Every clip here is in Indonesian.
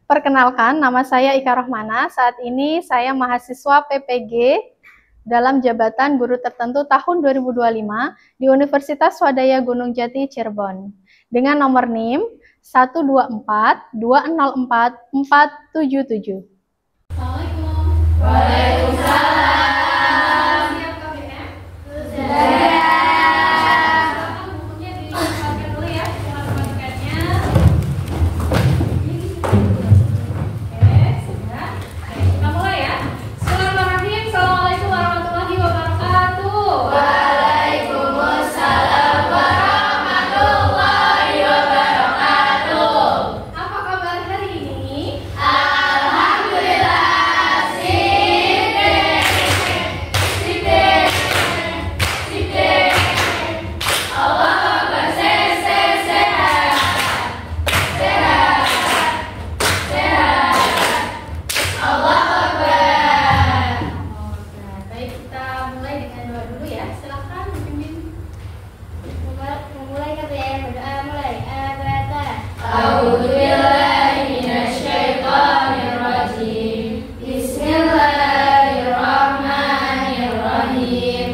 Perkenalkan, nama saya Ika Rohmana. Saat ini saya mahasiswa PPG dalam jabatan guru tertentu tahun 2025 di Universitas Swadaya Gunung Jati, Cirebon. Dengan nomor NIM 124204477. Assalamualaikum. Waalaikumsalam. Siap KBM? Sudah. Silakan bukunya dikeluarkan dulu ya, matematikanya. Oke, sudah. Oke, kita mulai ya. Bismillahirrahmanirrahim. Assalamualaikum warahmatullahi wabarakatuh. Waalaikumsalam warahmatullahi wabarakatuh. Apa kabar hari ini? Alhamdulillah, sip. Allah Akbar, sehat. Allah Akbar. Oke, baik, kita mulai dengan doa dulu ya. Silakan pimpin. Memulai KBM berdoa mulai Al-Fatihah. A'udzubillahi minasyaitonirrajim. Bismillahirrahmanirrahim.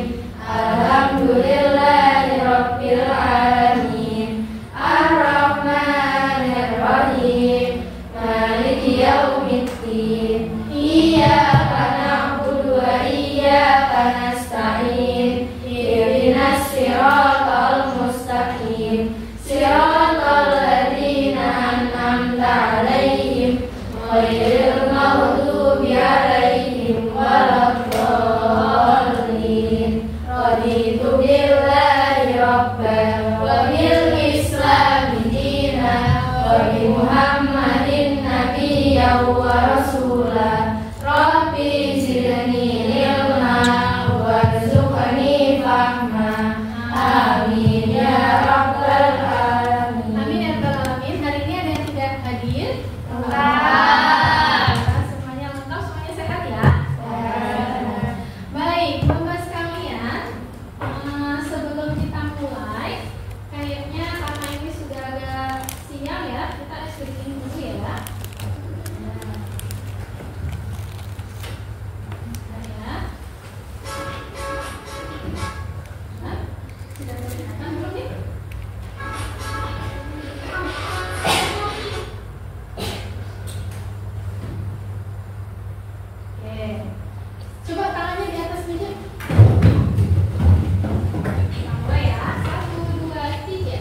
Alhamdulillahirabbil alamin. Arrahmanirrahim. Maliki yaumiddin. Iyyaka na'budu wa iyyaka nasta'in. Ihdinas siratal mustaqim. Siratal ladzina an'amta 'alaihim ghairil maghdubi 'alaihim waladdallin. Raditu billahi rabban wa bil islami dinan wa bi Muhammadin nabiyyan wa rasulah. Rabbi zidni ilma warzuqni fahma. Amin ya rabbal alamin. Amin ya rabbal alamin. Hari ini ada yang tidak hadir? Lengkap. Semuanya lengkap, semuanya sehat ya? Baik, Bapak sekalian, sebelum kita mulai, kayaknya karena ini sudah agak siang ya, kita screening dulu ya. Nah, ya. Nah, sudah kelihatan belum nih? Oke, coba tangannya di atas meja. Kita mulai ya, 1, 2, 3.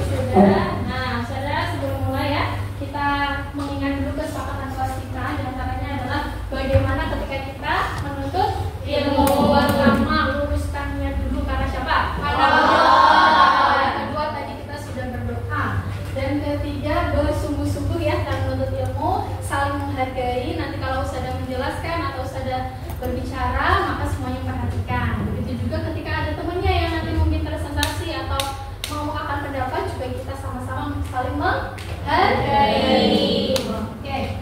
Sepeda. Nah, saudara, sebelum mulai ya, kita mengingat dulu kesepakatan kelas kita. Di antaranya adalah bagaimana ketika kita menuntut ilmu. Pertama, luruskannya dulu karena siapa? Karena Allah. Yang kedua, tadi kita sudah berdoa. Dan ketiga, bersungguh-sungguh ya dalam menuntut ilmu, saling menghargai. Nanti kalau sudah menjelaskan atau sudah berbicara, maka semuanya perhatikan. Begitu juga ketika ada temannya yang nanti mungkin presentasi atau mengemukakan pendapat, juga kita sama-sama saling menghargai. Oke,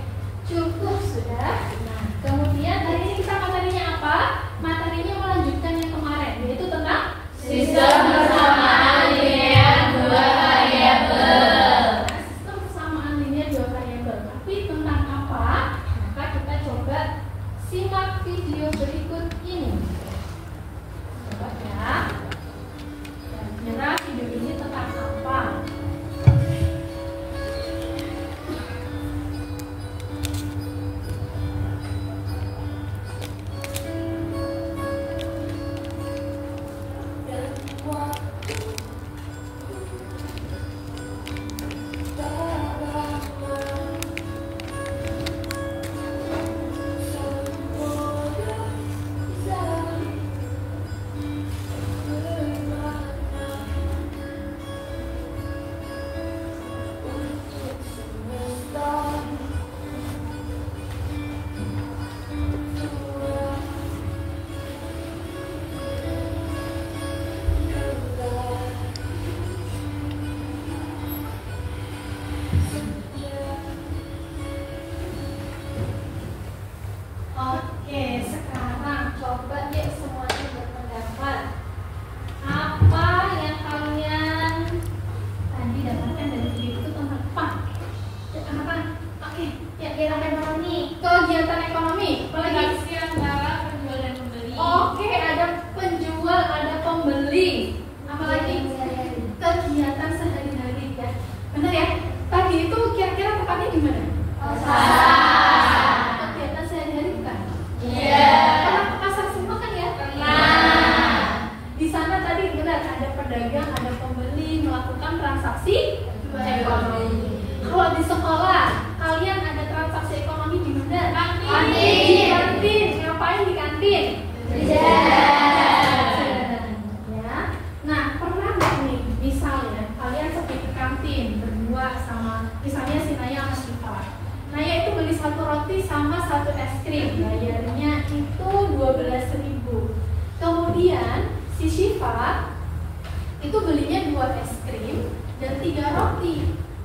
cukup sudah. Nah, kemudian hari ini kita materinya apa? Materinya melanjutkan yang kemarin, yaitu tentang Sistem persamaan linear dua variabel. Nah, sistem persamaan linear dua variabel. Tapi tentang apa? Maka kita coba simak video berikut ini. Coba ya. Kira-kira video ini tentang apa?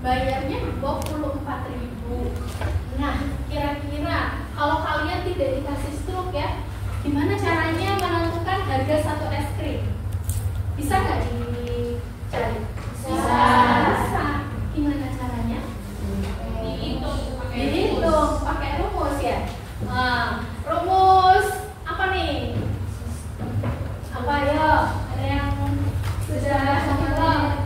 bayarnya 24.000. Nah, kira-kira kalau kalian tidak dikasih struk ya, gimana caranya menentukan harga satu es krim? Bisa nggak dicari? Bisa. Gimana caranya? Dihitung pakai rumus ya. Rumus apa nih? Apa ya? Ada yang sudah hafal?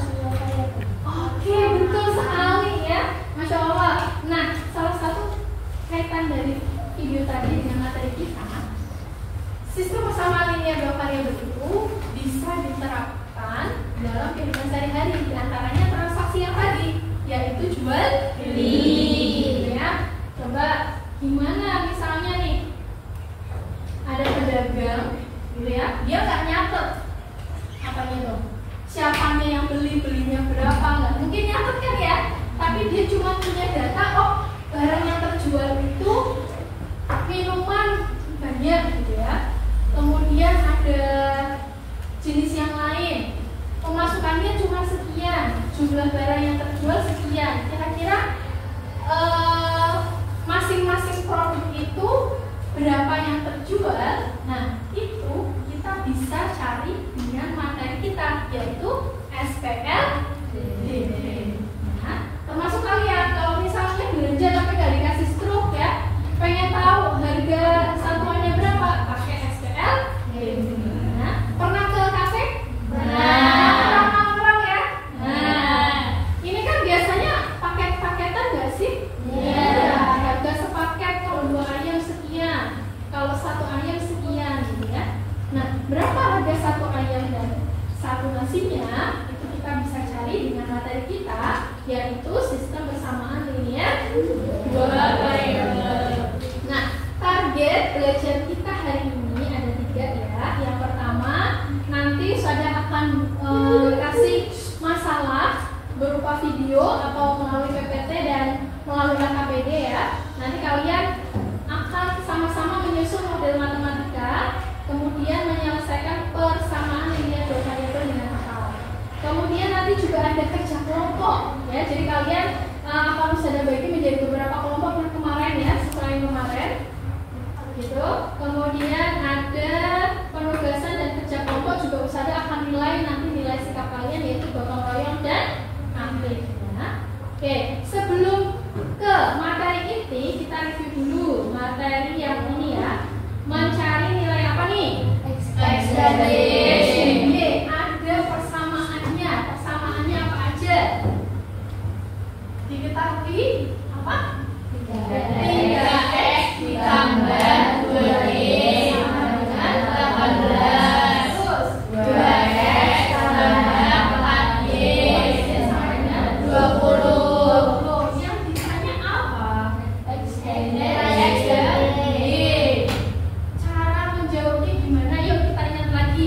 Oke, betul sekali ya. Masya Allah. Nah, salah satu kaitan dari video tadi dengan materi kita, sistem persamaan linear dua variabel itu bisa diterapkan dalam kehidupan sehari-hari, di antaranya transaksi yang tadi, yaitu jual beli. Ya, coba gimana misalnya nih, ada pedagang, gitu ya, dia nggak nyatet apanya dong, siapanya yang belinya berapa, nggak mungkin nyatet kan ya, tapi dia cuma punya data, oh barang yang terjual itu minuman banyak gitu ya. Kemudian ada jenis yang lain, pemasukannya cuma sekian, jumlah barang yang terjual sekian. Kira-kira masing-masing produk itu berapa yang terjual? Nah, itu kita bisa cari dengan materi kita, yaitu SPLDD. Nah, termasuk kalian kalau misalnya belanja tapi nggak dikasih struk ya, pengen tahu harga satuannya berapa, pakai SPLDD. Nah, pernah ke kafe? Pernah nongkrong ya? Nah, ini kan biasanya paket-paketan nggak sih? Iya. Harga sepaket, kalau 2 ayam sekian, kalau 1 ayam sekian gitu ya. Nah, berapa harga 1 ayam dan 1 nasinya? Itu kita bisa cari dengan materi kita, yaitu sistem persamaan linear dua variabel. Nah, target belajar kita hari ini ada 3 ya. Yang pertama, nanti saya akan kasih masalah berupa video atau melalui PPT dan melalui KPD ya. Nanti kalian akan sama-sama menyusun model matematika, kemudian menyelesaikan persamaan linear dua variabel dengan akal. Kemudian nanti juga ada kerja kelompok ya. Jadi kalian akan saya bagi menjadi beberapa kelompok yang kemarin ya, sesuai kemarin gitu. Kemudian ada penugasan dan kerja kelompok juga Usada akan nilai nanti nilai sikap kalian, yaitu gotong royong dan aktif ya. Oke, sebelum ke materi inti kita review dulu materi yang ini ya. Mencari nilai apa nih? X dan Y. Ada persamaannya. Persamaannya apa aja? Diketahui apa? 3x ditambah 2y sama dengan 18. Terus 2x tambah 4y sama dengan 20. Yang ditanya apa? X dan Y. Cara menjawabnya gimana? Yuk kita ingat lagi.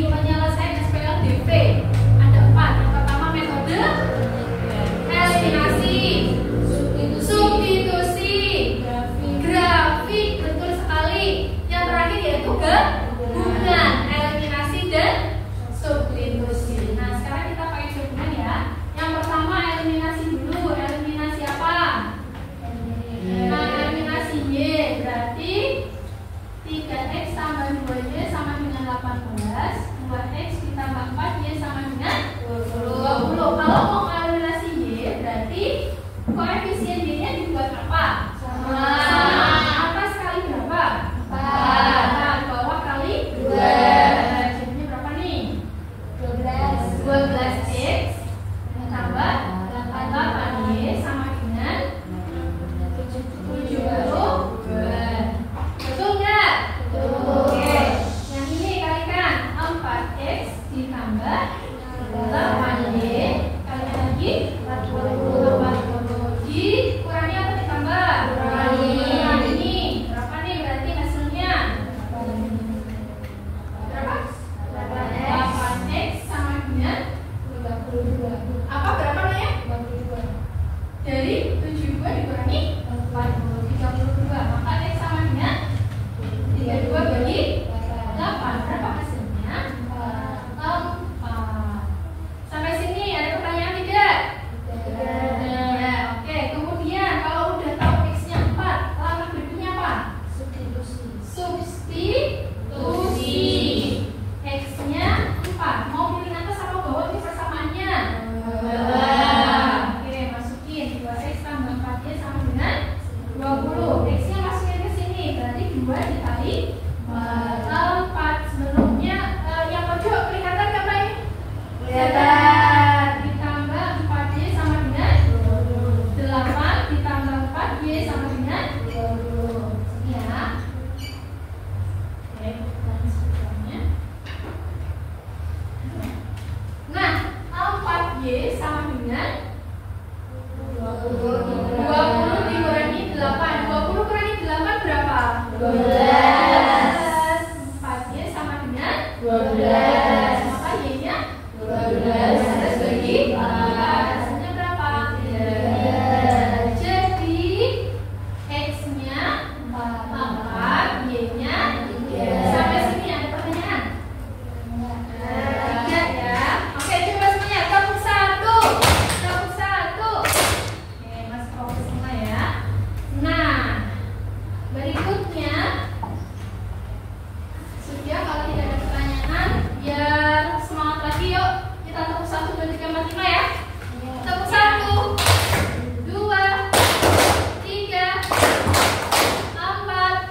4. Sebelumnya yang pojok kelihatan nggak Pak ini? Kelihatan. Ditambah 4Y sama dengan 8 ditambah 4Y sama dengan 20. Ya. Oke, ulangi sebelumnya. Nah, 4Y sama dengan 20 dikurangi 8. 20 kurangi 8 berapa? 12. 4Y sama dengan 12. maka Y-nya 12 bagi 4. Hasilnya berapa? 3. Jadi X-nya 4, Y-nya 3. Sampai sini ada pertanyaan? 3 ya. Oke, coba semuanya tepuk 1. Tepuk 1. Oke, Mas fokus semua ya. Nah, berikutnya sudah, kalau tidak ada pertanyaan biar semangat lagi, yuk kita tepuk 1, 2, 3, 4, 5 ya. Tepuk 1, 2, 3, 4,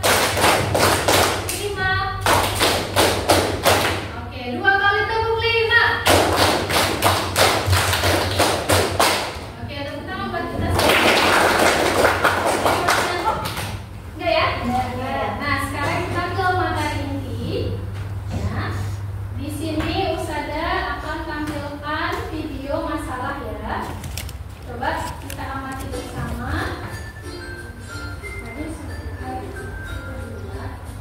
5. Oke, 2 kali tepuk 5. Oke, tepuk tangan buat kita semua. Enggak ya? Nah, sekarang kita ke materi inti. Ya. Di sini Usada akan tampilkan video masalah ya. Coba kita amati bersama.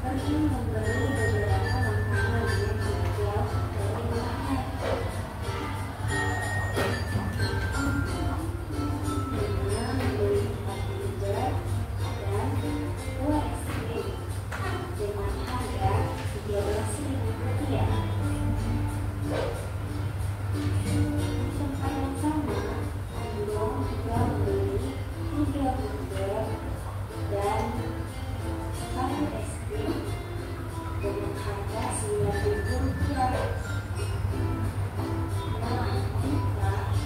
Pergi membeli beberapa makanan yang terjual dari warnet. Dengan membeli 4 burger dan 2 es krim dengan harga Rp13.000. Tempat yang sama, Andong juga membeli 3 burger dan 1 es krim dengan harga Rp9.000. Nah,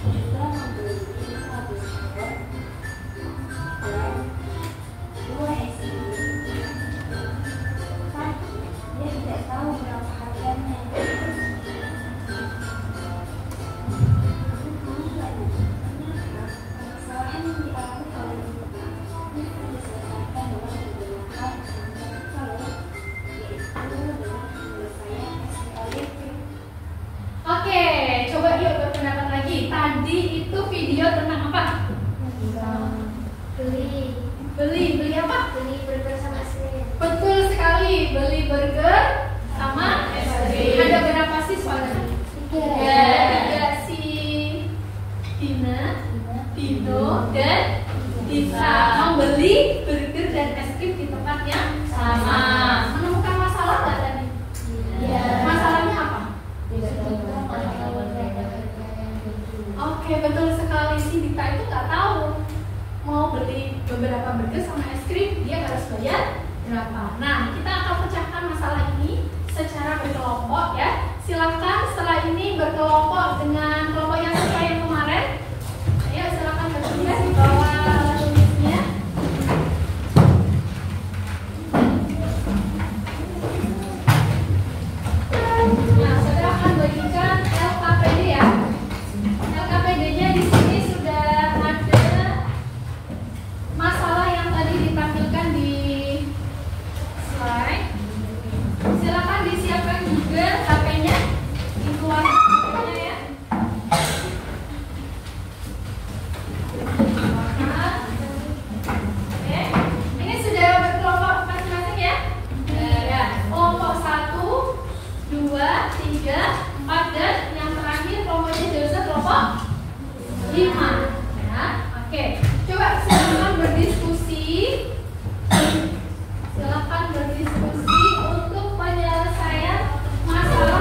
kita juga membeli 5 burger dan 2 es krim, tapi dia tidak tahu berapa harganya. Permasalahan yang dialami oleh kita bisa diselesaikan dengan menggunakan metode color, yaitu dengan penyelesaian SPLDP. Oke, coba yuk berpendapat lagi. Tadi itu video tentang apa? Beli apa? Beli burger sama es krim. Betul sekali, beli burger sama es krim. Ada berapa siswa tadi? 3 si Dina, Dino, dan Dita membeli burger dan es krim di tempat yang sama. Menemukan masalah nggak tadi? Iya. Masalahnya apa? Oke, betul sekali. Si Dita itu nggak tahu mau beli beberapa burger sama es krim, dia harus bayar berapa. Nah, kita akan pecahkan masalah ini secara berkelompok ya. Silakan setelah ini berkelompok dengan kelompok yang sesuai yang kemarin. Ayo silakan bertugas di bawah tulisnya. Nah, saudara akan bagikan LKPD ya. LKPD-nya di sini sudah ada masalah yang tadi ditampilkan di slide. Silakan disiapkan juga HP-nya, dikeluarkan HP-nya ya. Oke, ini sudah berkelompok masing-masing ya. Ya, kelompok 1, 2, 3, 4 dan yang terakhir kelompoknya Joseph kelompok 5. Ya, oke. Coba silakan berdiskusi. Silakan berdiskusi untuk penyelesaian masalah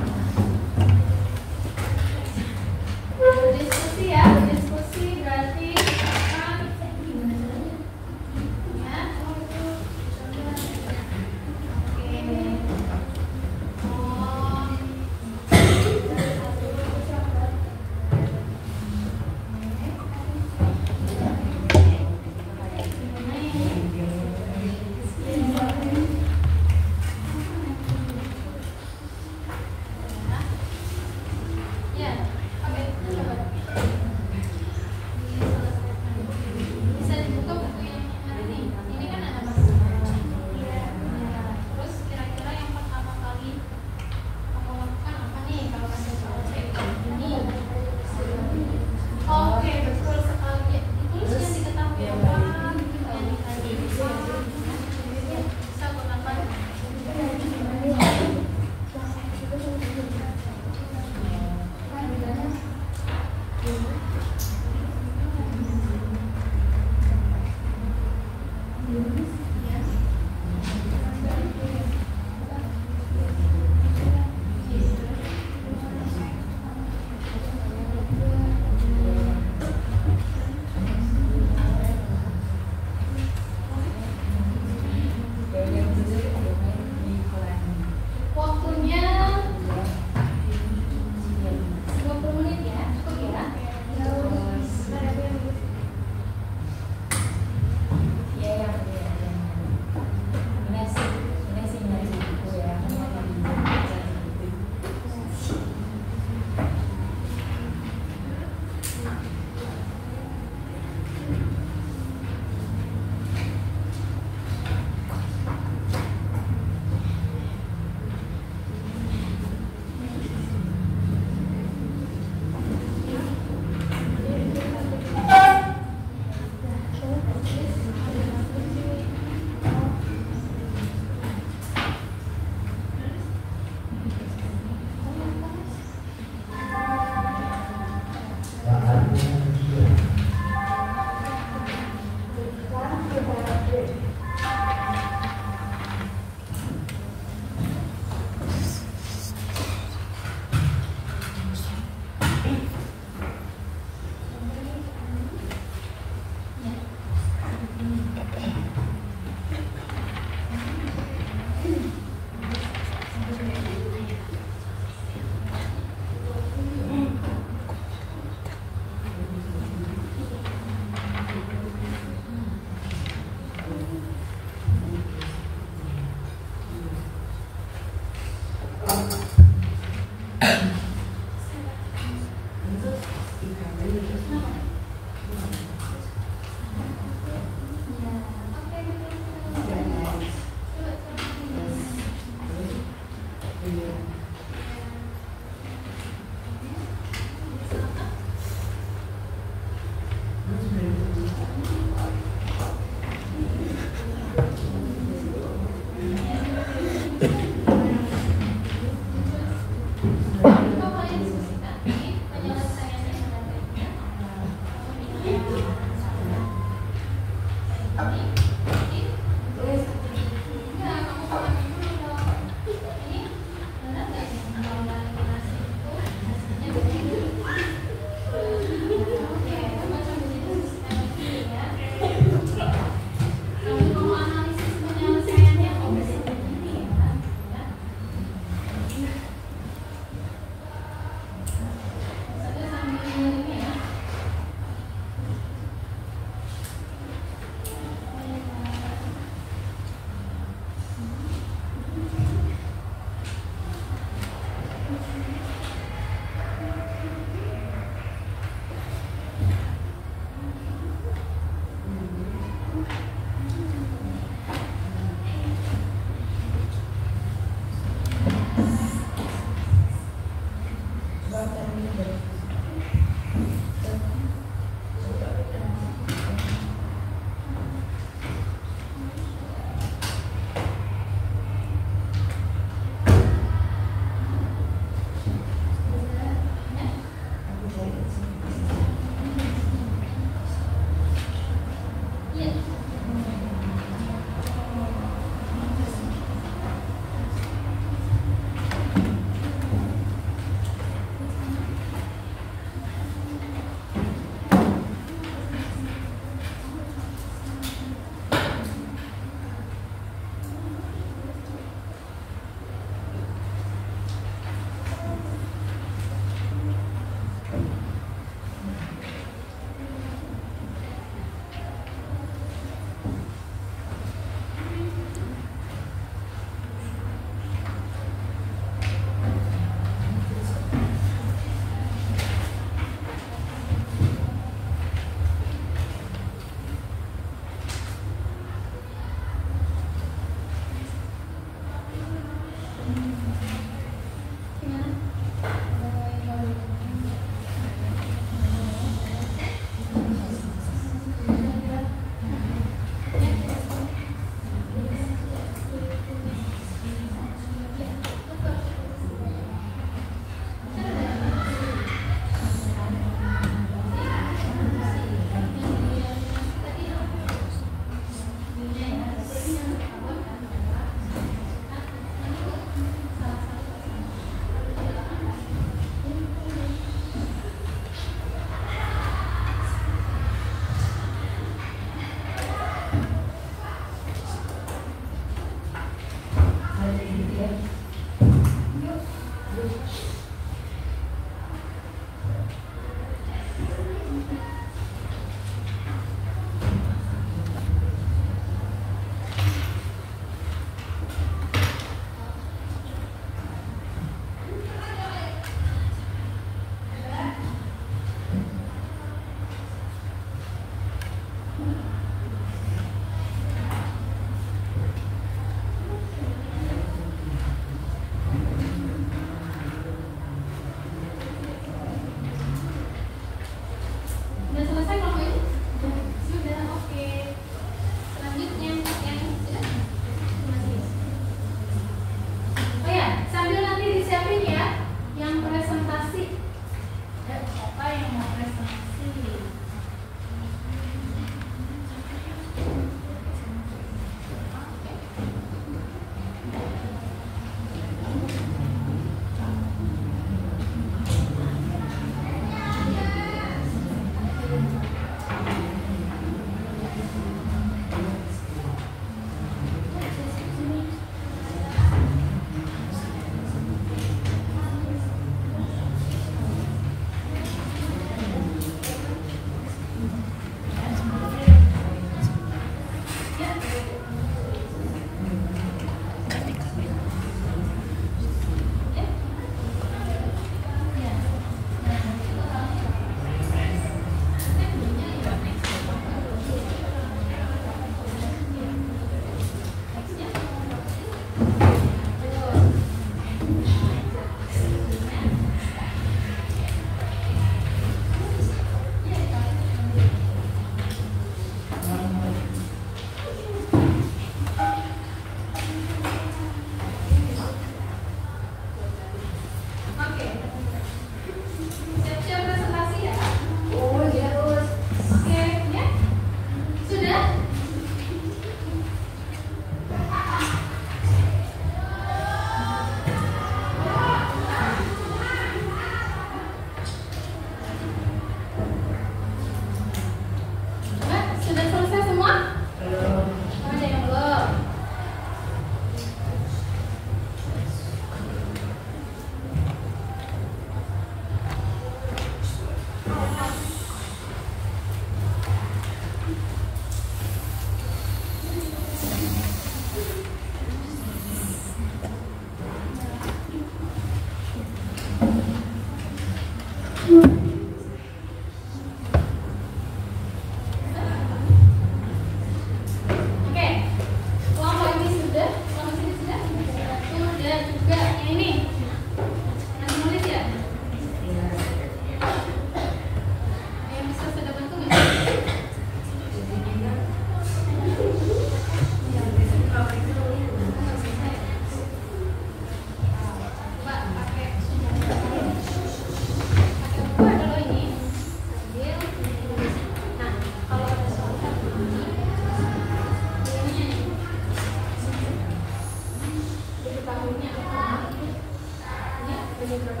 bagi berapa?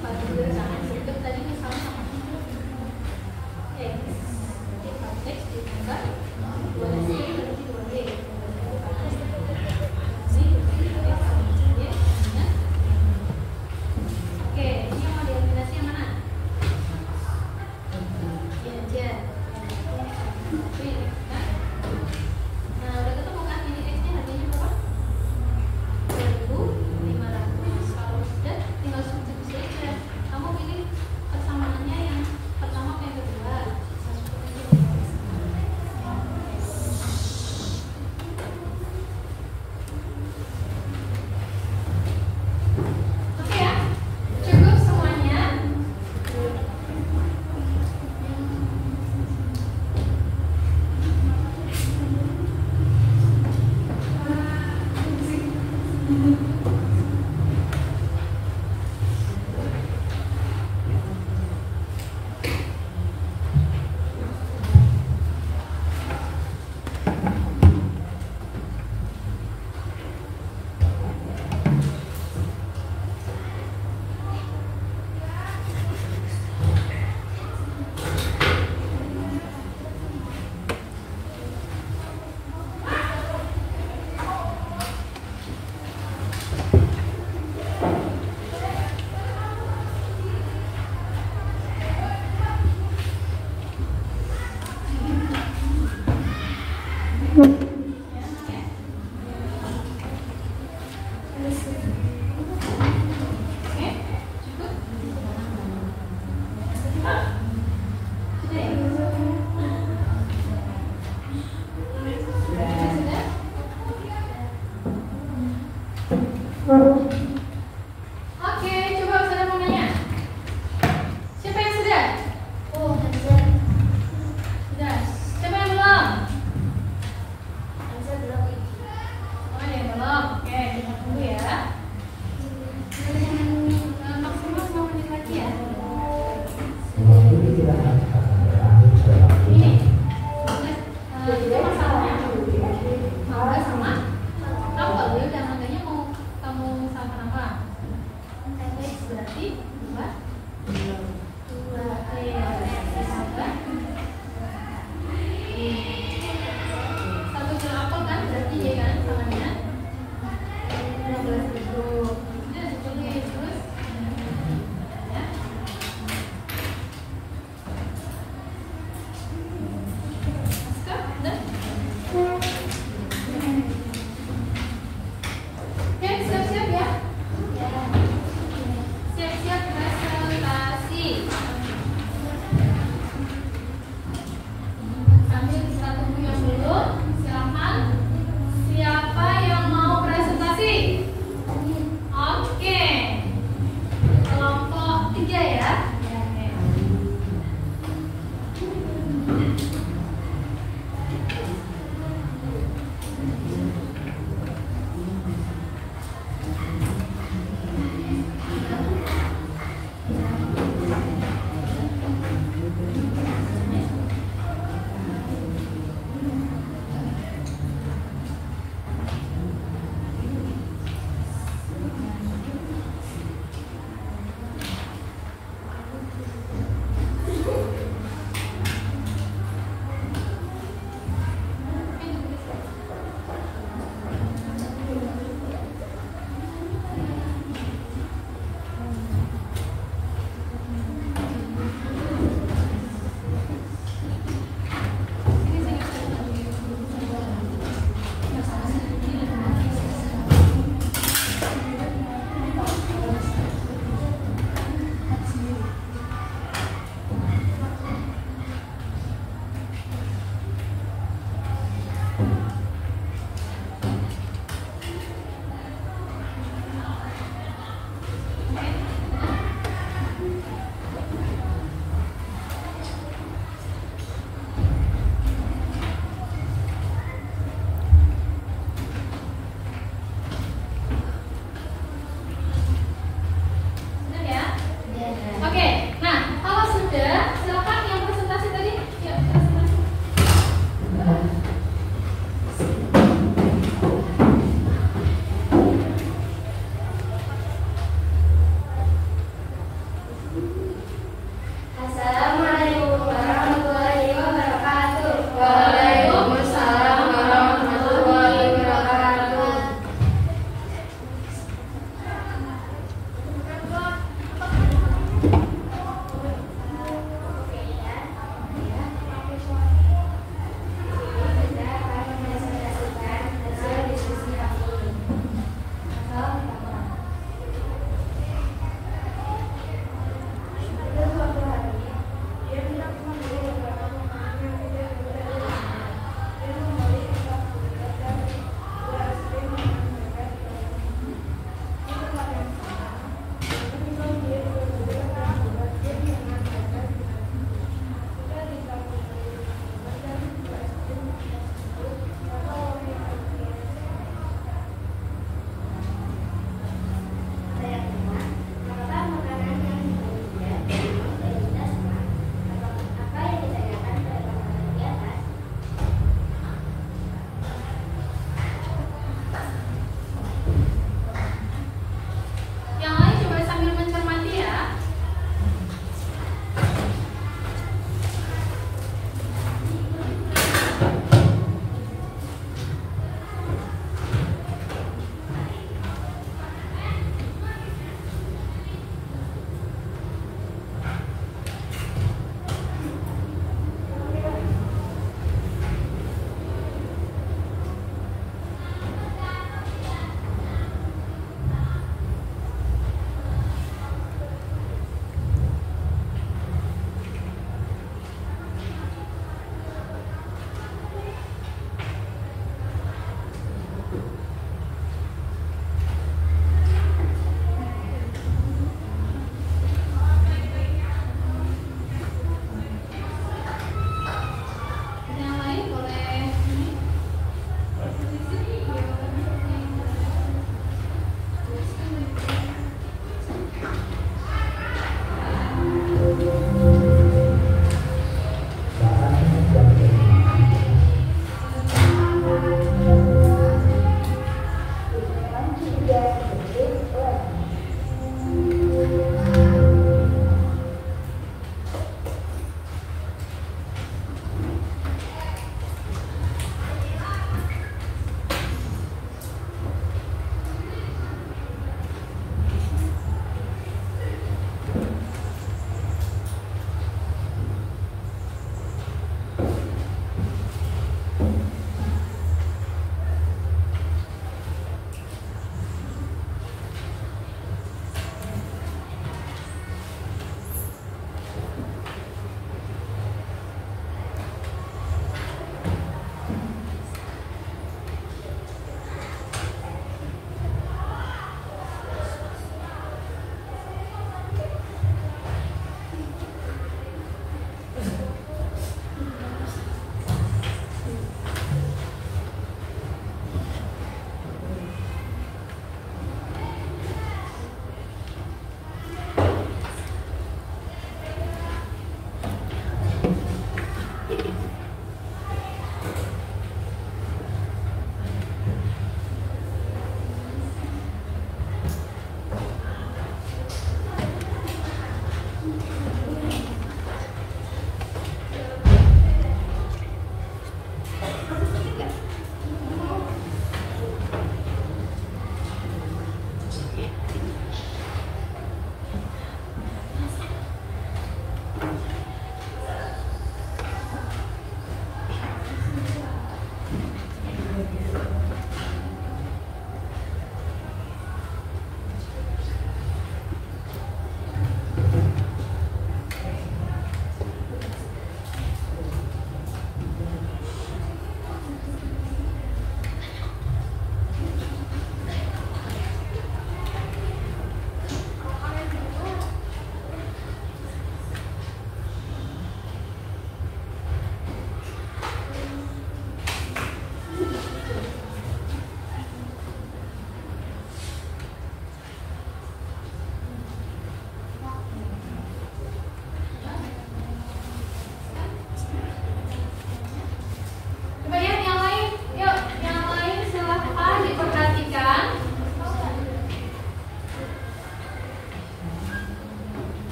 Bagi gerakan bentuk tadi sama-sama. Oke, teks ditambah 2C berarti 2D. Oke, ini yang mau dieliminasi yang mana? Ini aja. Nah, udah ketemu kan ini X-nya harganya berapa? 2.500. Kalau sudah tinggal substitusi aja. Kamu pilih persamaannya yang pertama apa yang kedua. Oke ya, cukup semuanya. Oke, coba saya mau nanya. Siapa yang sudah? Oh, Hamzah. Sudah. Siapa yang belum? Hamzah belum. Oh, ada yang belum. Oke, kita tunggu ya. Maksimal 5 menit lagi ya. Ini. Itu masalahnya. Mangga sama. Kamu kalau dia udah mangganya mau kamu sama apa? Berarti 2. Satu kilo apel kan berarti ya kan samanya 15.000. Ya, ditulis terus ya. Aska, udah? Oke, siap-siap ya. Siap-siap presentasi. Sambil kita tunggu yang belum, silakan. Siapa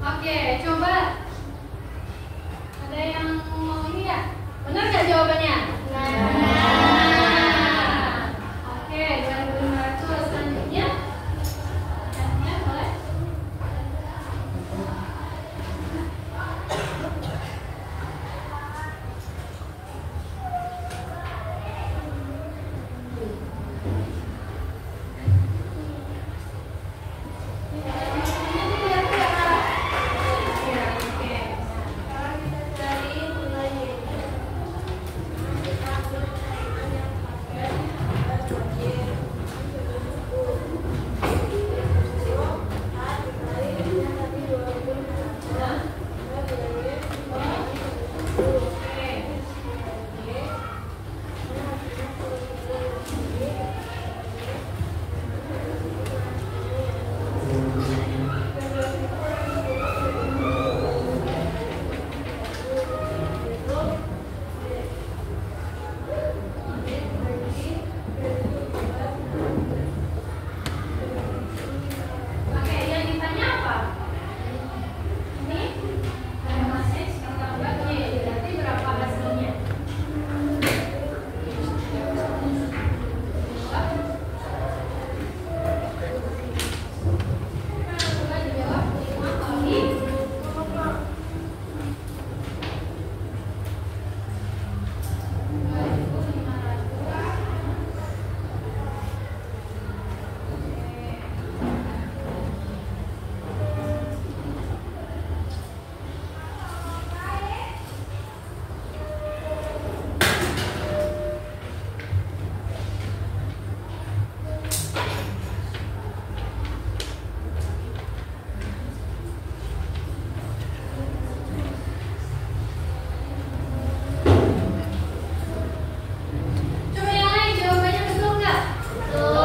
Oke, coba. Ada yang mau ini ya? Benar nggak jawabannya? Nah. Oke, 2.500. Selanjutnya. Ya, boleh. Oke, yang ditanya apa? Ini masih tambah Y, berarti berapa hasilnya? Coba dijawab 5 kali 500. Coba yang lain jawabannya betul nggak? Betul.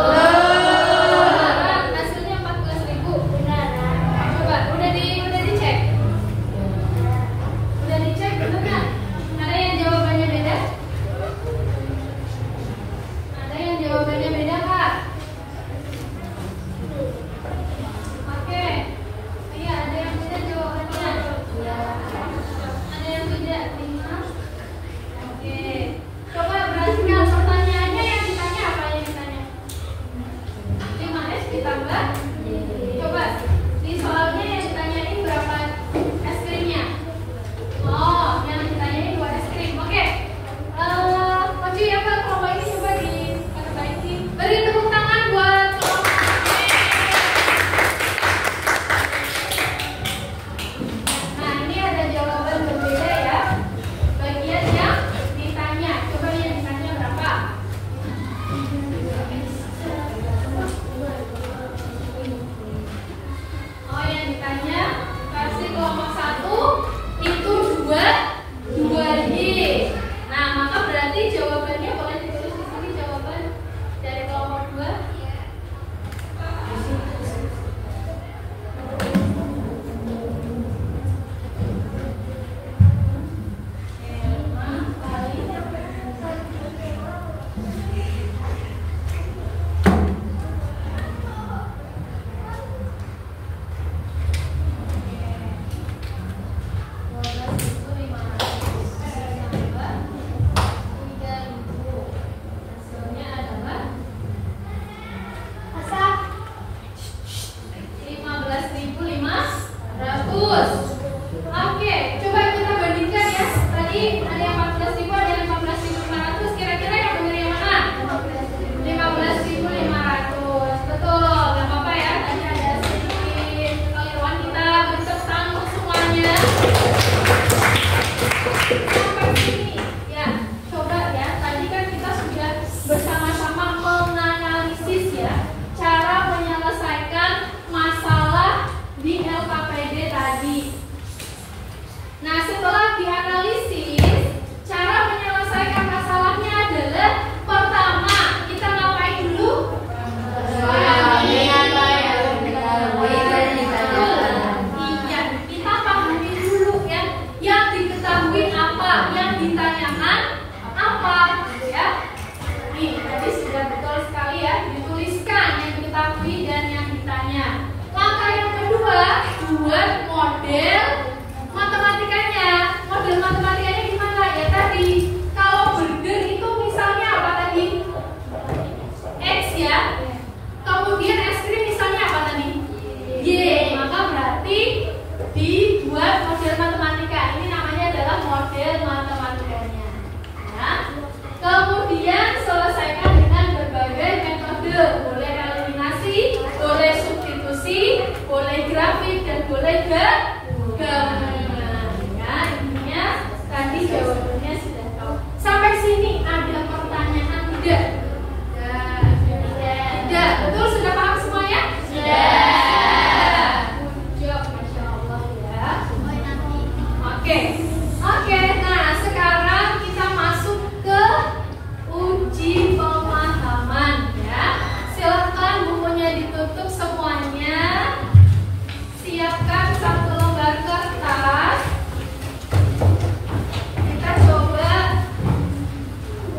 Hasilnya 14.000. Benar. Coba udah dicek. Udah dicek betul nggak? Ada yang jawabannya beda? Ada yang jawabannya beda Kak? Oke. Iya, ada yang beda jawabannya. Ada yang beda 5. Oke. Coba perhatikan pertanyaannya, yang ditanya apa yang ditanya? 5S ditambah. Coba di soalnya yang ditanyain berapa es krimnya? Oh, yang ditanyain 2 es krim. Oke. Maju ya Pak, kelompok ini coba diperbaiki. Beri tepuk tangan buat kelompok. Nah, ini ada jawaban berbeda ya. Bagian yang ditanya. Coba yang ditanya berapa? Oh, yang ditanya versi kelompok 1 itu 2Y. Nah, maka berarti jawabannya boleh ditulis di sini, jawaban dari kelompok 2. Hasilnya adalah 15.500. Oke, coba kita bandingkan ya. Tadi ada yang 14.000, ada yang 15.500. Kira-kira yang benar yang mana? 15.500. Betul, nggak apa-apa ya. Tadi ada sedikit kekeliruan, kita bentuk tanggung semuanya. Sampai sini. Ya, coba ya. Tadi kan kita sudah bersama-sama menganalisis ya cara menyelesaikan masalah di LKPD tadi. Nah, setelah dianalisis, boleh gabungan. Ya, intinya tadi jawabannya sudah tahu. Sampai sini ada pertanyaan tidak? Tidak. Betul, sudah paham semuanya? Sudah. Good, masya Allah ya. Oke. Nah sekarang kita masuk ke uji pemahaman ya. Silakan bukunya ditutup semuanya. Siapkan satu lembar kertas. Kita coba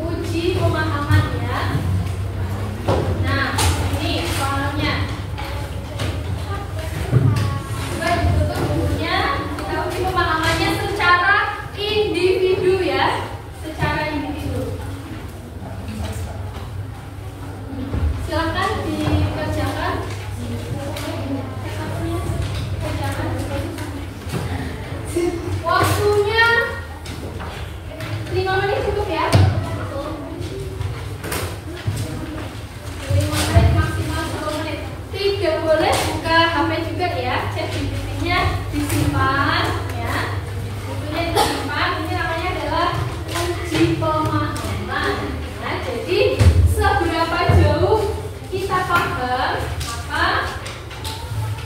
uji pemahaman ya. Nah, ini soalnya. Coba ditutup bukunya. Kita uji pemahamannya secara individu ya. Secara individu. Silakan dikerjakan. Waktunya 5 menit cukup ya. 5 menit maksimal 10 menit. Tidak boleh buka HP juga ya. Chat GPT-nya disimpan ya. Bukunya disimpan. Ini namanya adalah uji pemahaman. Nah, jadi seberapa jauh kita paham, maka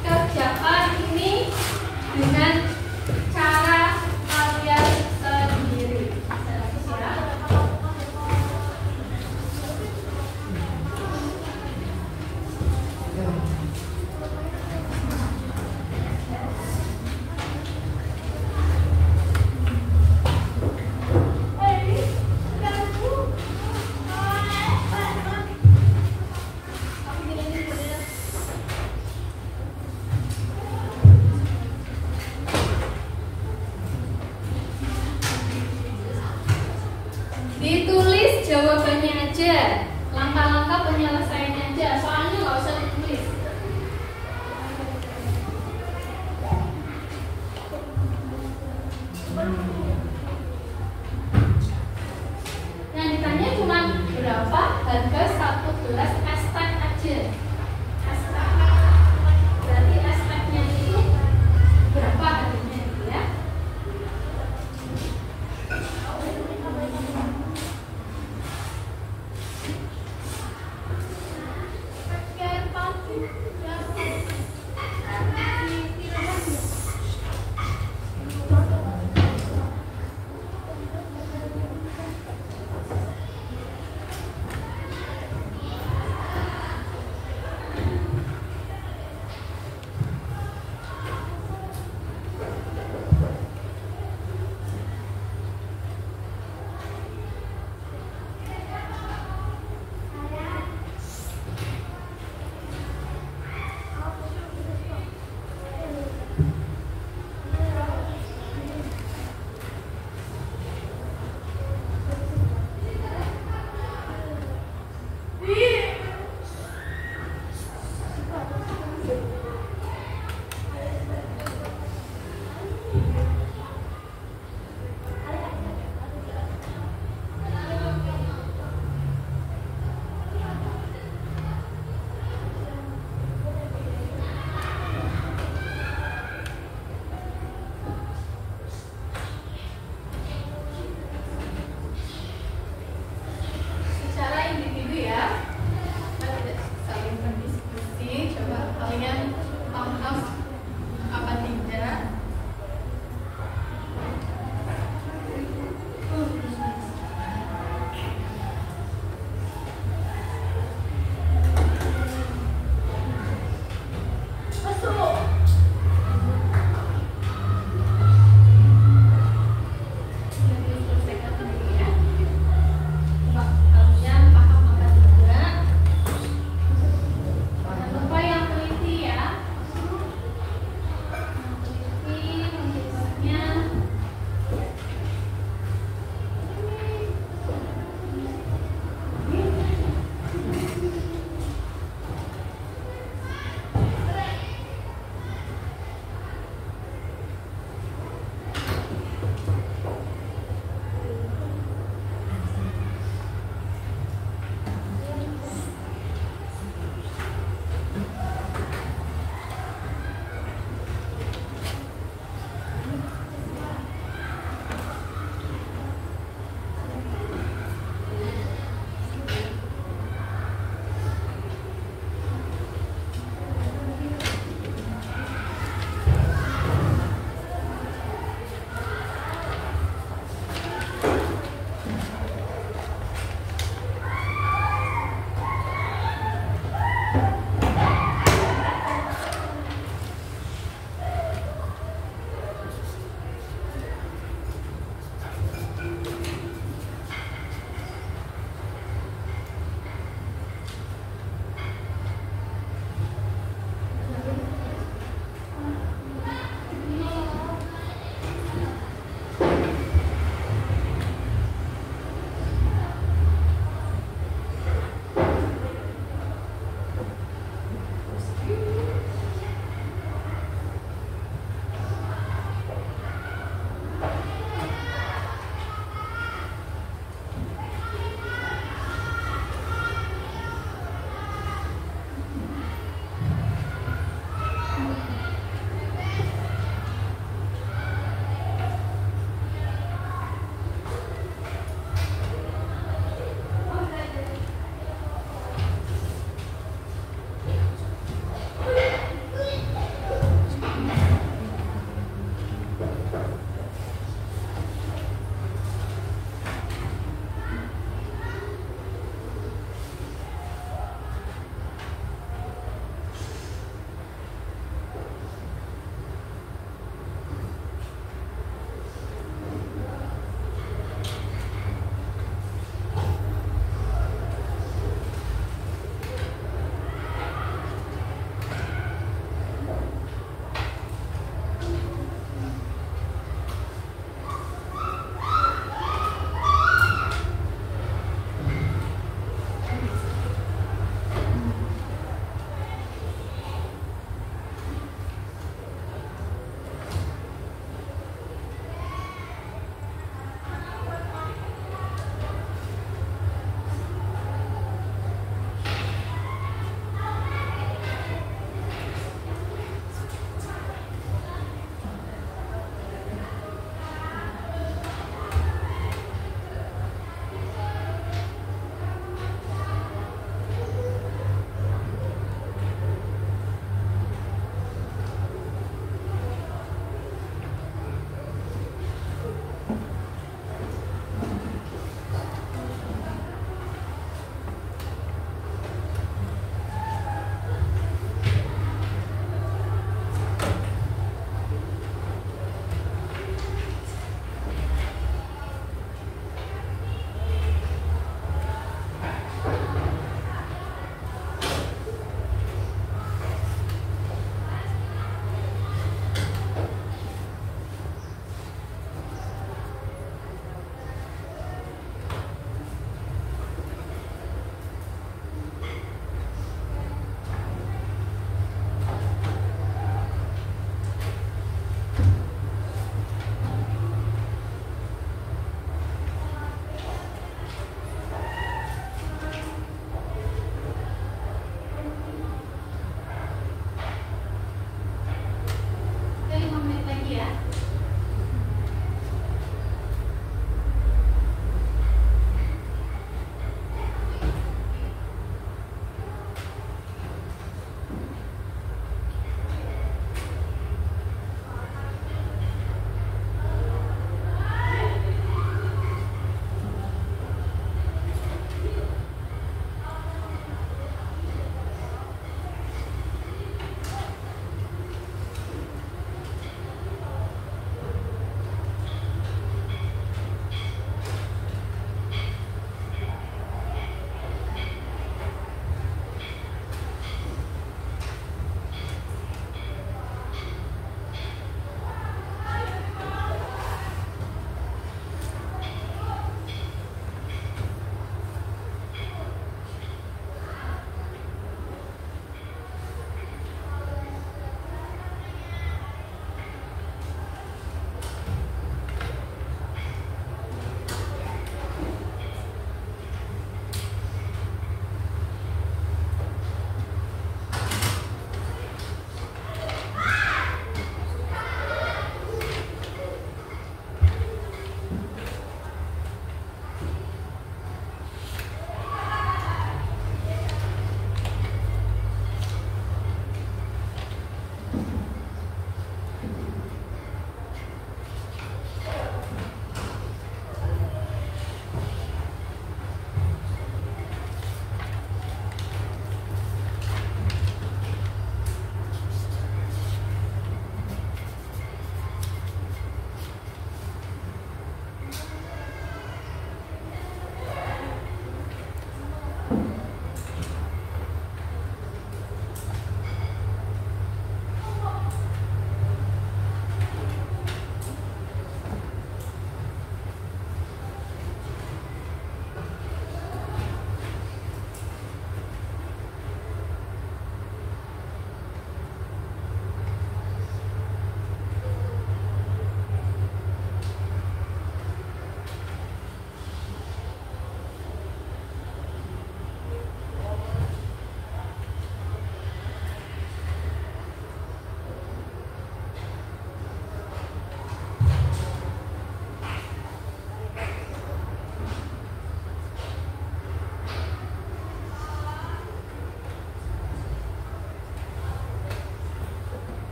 kerjakan ini dengan cara kalian sendiri. Ditulis jawabannya aja, langkah-langkah penyelesaiannya aja, soalnya nggak usah ditulis. Yang ditanya cuma berapa harga satu gelas es teh aja. Es teh. Berarti es tehnya itu berapa harganya gitu ya?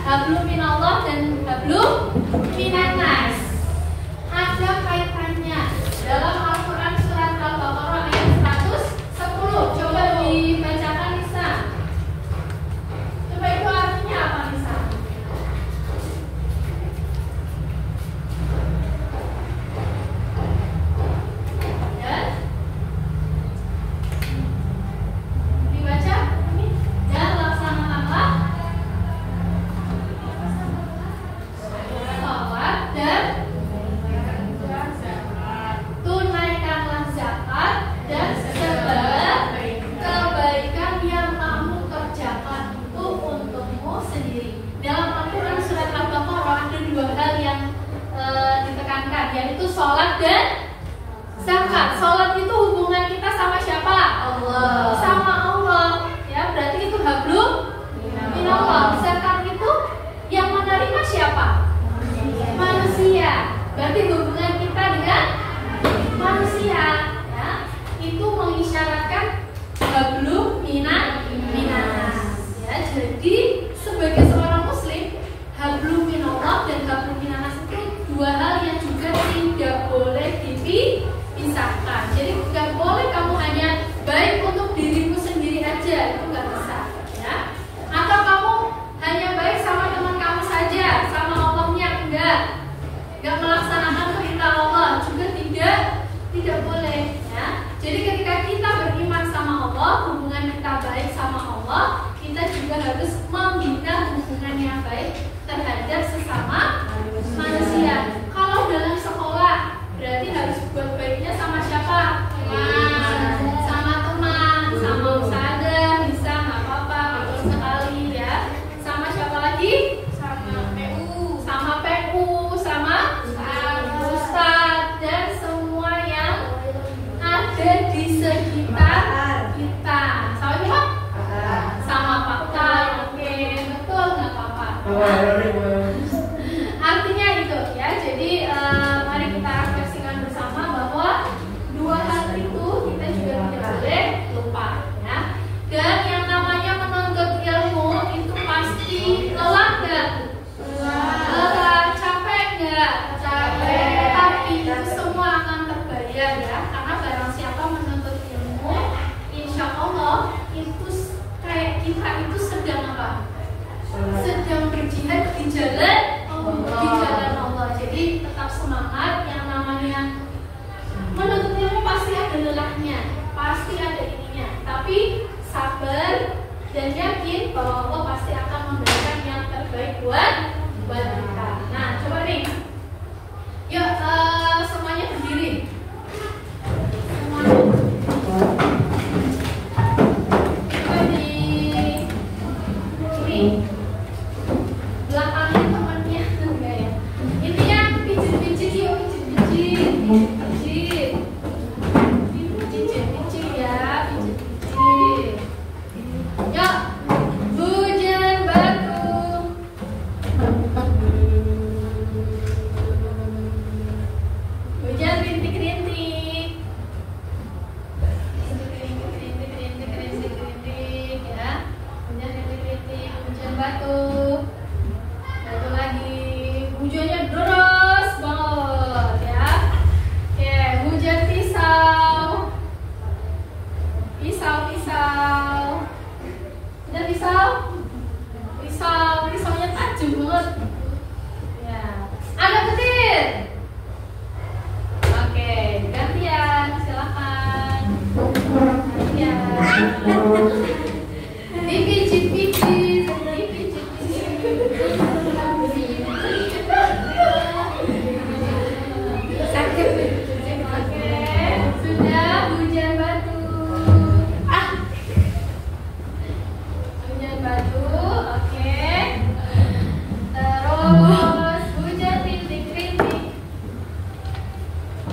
Hablum minallah dan hablum minannas. Ada kaitannya dalam Al-Quran surat Al-Baqarah ayat 110. Coba dibacakan Nisa. Coba itu artinya apa Nisa? Ya? Dibaca ini. Dan laksanakanlah dan tunaikanlah zakat dan segala kebaikan yang kamu kerjakan itu untukmu sendiri. Dalam Al-Quran surat Al-Baqarah ada dua hal yang ditekankan, yaitu sholat dan zakat. Sholat itu hubungan kita sama siapa? Allah. Sama Allah. Ya, berarti itu hablum minallah. Zakat itu yang menerima siapa? Manusia. Berarti hubungan kita dengan manusia, ya, itu mengisyaratkan hablum minannas. Ya, jadi sebagai seorang muslim, hablum minallah dan hablum minannas itu dua hal yang juga tidak boleh dipisahkan. Jadi nggak boleh kamu hanya baik untuk dirimu sendiri aja, itu nggak bisa, ya. Atau kamu hanya baik sama teman kamu saja, sama Allahnya enggak melaksanakan perintah Allah juga tidak boleh, ya. Jadi ketika kita beriman sama Allah, hubungan kita baik sama Allah, kita juga harus membina hubungan yang baik terhadap sesama manusia. Kalau dalam sekolah berarti harus buat baiknya sama siapa? Sama teman, sama ustazah, bisa nggak apa-apa, betul sekali, ya. Sama siapa lagi? Sama PU, sama ustaz dan semua yang ada di sekitar kita. Sama siapa? Sama Pak Tai. Oke, betul, nggak apa-apa. Pijit. Pijit ya, pijit. Yuk, hujan batu. Hujan rintik-rintik. Rintik ya. Hujan rintik-rintik, hujan batu. Satu lagi, hujannya deras banget ya. Oke, hujan pisau. Pisau. Hujan pisau. Pisaunya tajam banget. Ya. Ada petir. Oke, gantian, silakan. Gantian. Dipijit-pijit. Sakit. Oke, sudah hujan batu. Hujan batu, oke. Terus hujan rintik-rintik.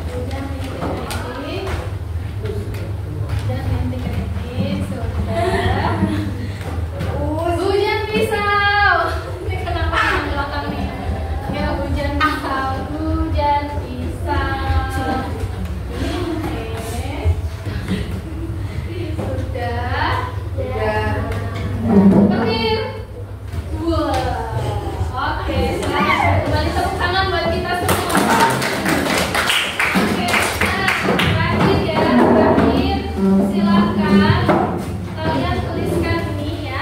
Hujan rintik-rintik. Hujan rintik-rintik, sudah. Hujan pisau. Ini kenapa yang belakang nih? Ya, hujan pisau. Hujan pisau. Oke. Sudah. Petir. Wah. Oke, silakan kembali tepuk tangan buat kita semua. Oke, terakhir ya, terakhir. Silakan kalian tuliskan ini ya.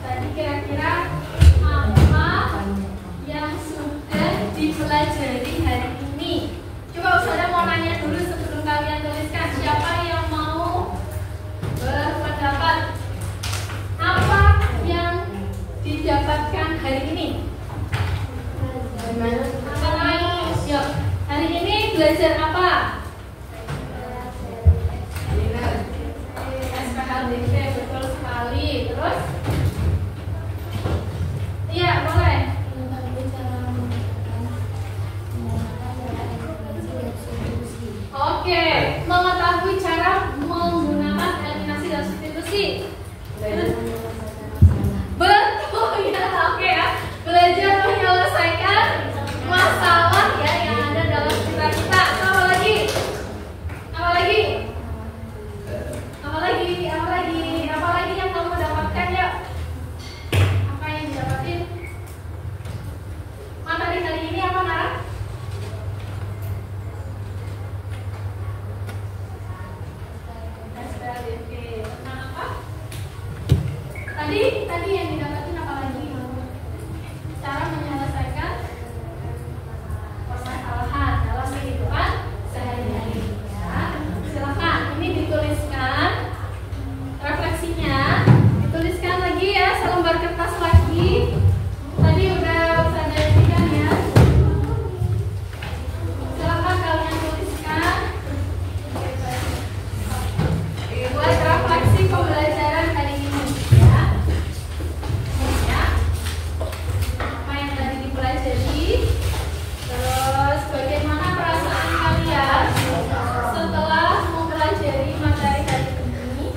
Tadi kira-kira apa yang sudah dipelajari hari ini? Coba saudara mau nanya dulu sebelum kalian tuliskan. Siapa yang mau berpendapat? Apa yang didapatkan hari ini? Apa namanya? Yuk, hari ini belajar apa? SPHDP, betul sekali. Terus? Iya, boleh. Oke, mengetahui cara menggunakan eliminasi dan substitusi. Betul ya, oke ya. Belajar menyelesaikan masalah ya yang ada dalam cerita kita. Apa lagi? Apa lagi? Apa lagi? Apa lagi? Apa lagi yang kamu dapatkan ya? Apa yang didapatin? Materi hari ini apa, Nara? SPLDP. Tentang apa? Tadi yang didapatin apa lagi? Cara menyelesaikan permasalahan dalam kehidupan sehari-hari ya. Silakan, ini dituliskan refleksinya, dituliskan lagi ya, selembar kertas lagi. Tadi udah saya jadikan ya. Silakan kalian tuliskan buat refleksi pembelajaran hari ini ya. Ya. Apa yang tadi dipelajari? Terus bagaimana perasaan kalian setelah mempelajari materi hari ini?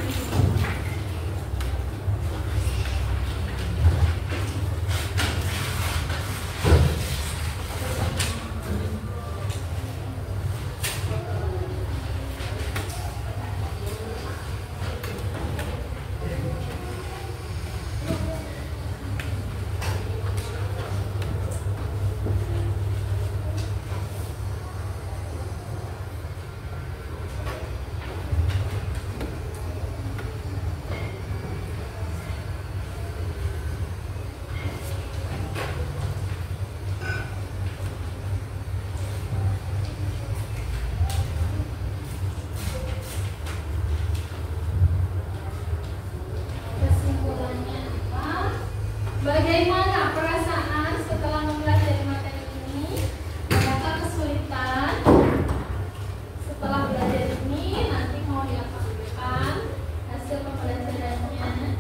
Kesimpulannya apa? Bagaimana perasaan setelah mempelajari materi ini? Adakah kesulitan setelah belajar ini? Nanti mau diapakan hasil pembelajarannya?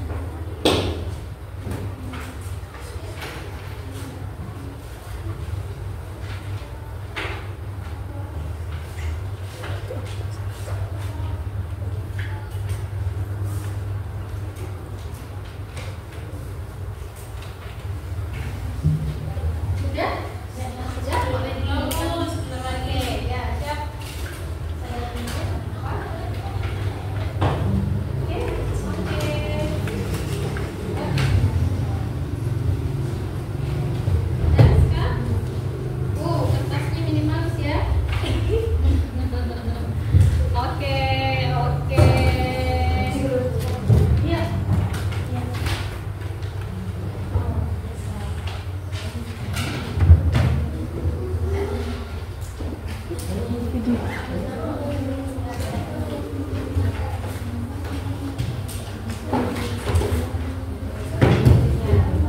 Sudah? Sudah? Boleh dulu sebentar lagi. Ya, siap. Saya tunjuk apa? Oke, oke. Ya. Dan sekarang, kertasnya minimalis ya. Oke, oke. Iya. Iya.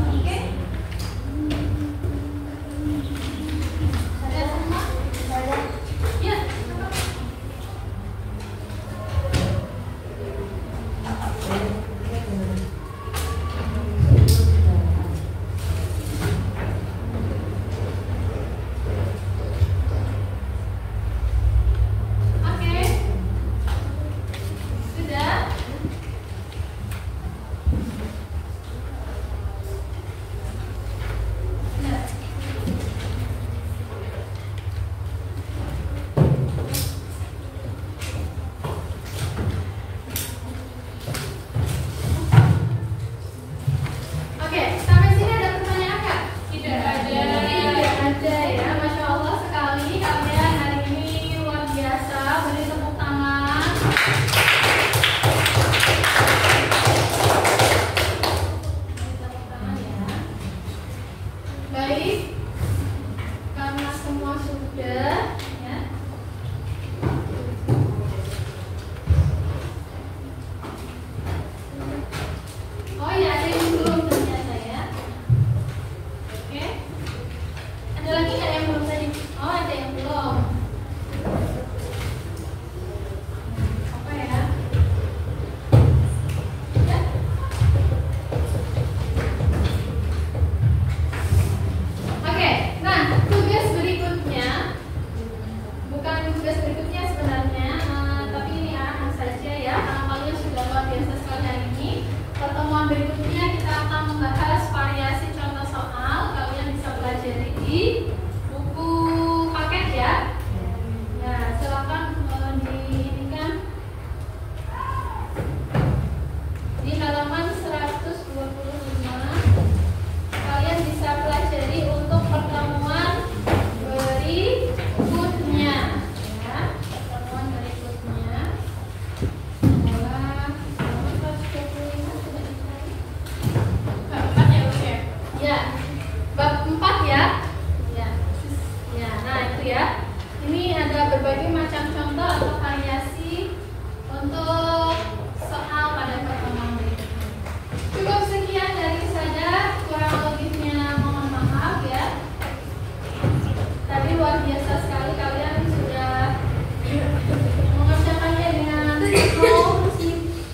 Oke. Ada semua? Iya. Oke. Sudah? Sudah. Oke, sampai sini ada pertanyaan nggak? Tidak ada. Tidak ada ya, Masya Allah sekali kalian hari ini luar biasa. Beri tepuk tangan. Beri tepuk tangan ya. Baik, karena semua sudah ya. Oh iya, ada yang belum ternyata ya. Oke. Ada lagi nggak yang belum tadi? Oh, ada yang belum. Apa ya? Ya. Oke, nah tugas berikutnya bukan tugas berikutnya sebenarnya, tapi ini arahan saja ya. Karena kalian sudah luar biasa sekali hari ini. Pertemuan berikutnya kita akan membahas variasi contoh soal. Kalian bisa belajar di buku paket ya. Nah, silakan diinikan di halaman 125. Kalian bisa pelajari untuk pertemuan berikutnya ya. Pertemuan berikutnya adalah halaman 125. Bab 4 ya, Bos ya? Ya. Bab 4 ya. Ya. Ya, nah itu ya. Ini ada berbagai macam contoh atau variasi untuk soal pada pertemuan berikutnya. Cukup sekian dari saya, kurang lebihnya mohon maaf ya. Tadi luar biasa sekali kalian sudah mengerjakannya dengan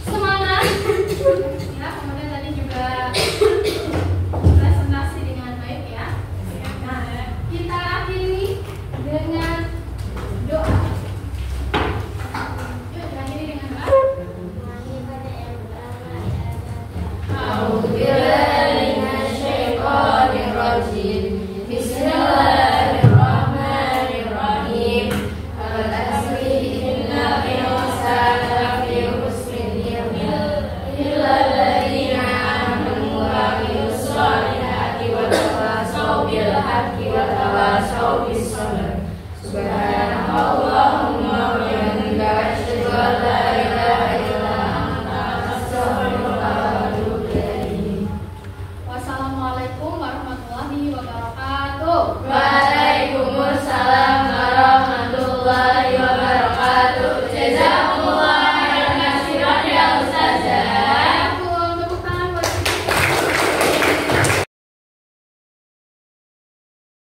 semangat. Ya, kemudian tadi juga presentasi dengan baik ya. Nah, kita akhiri dengan doa. Yuk, kita akhiri dengan doa. Subhanallahumma wa bihamdika asyhadu an la ilaha illa anta astaghfiruka wa atubu ilaik. Wassalamualaikum warahmatullahi wabarakatuh.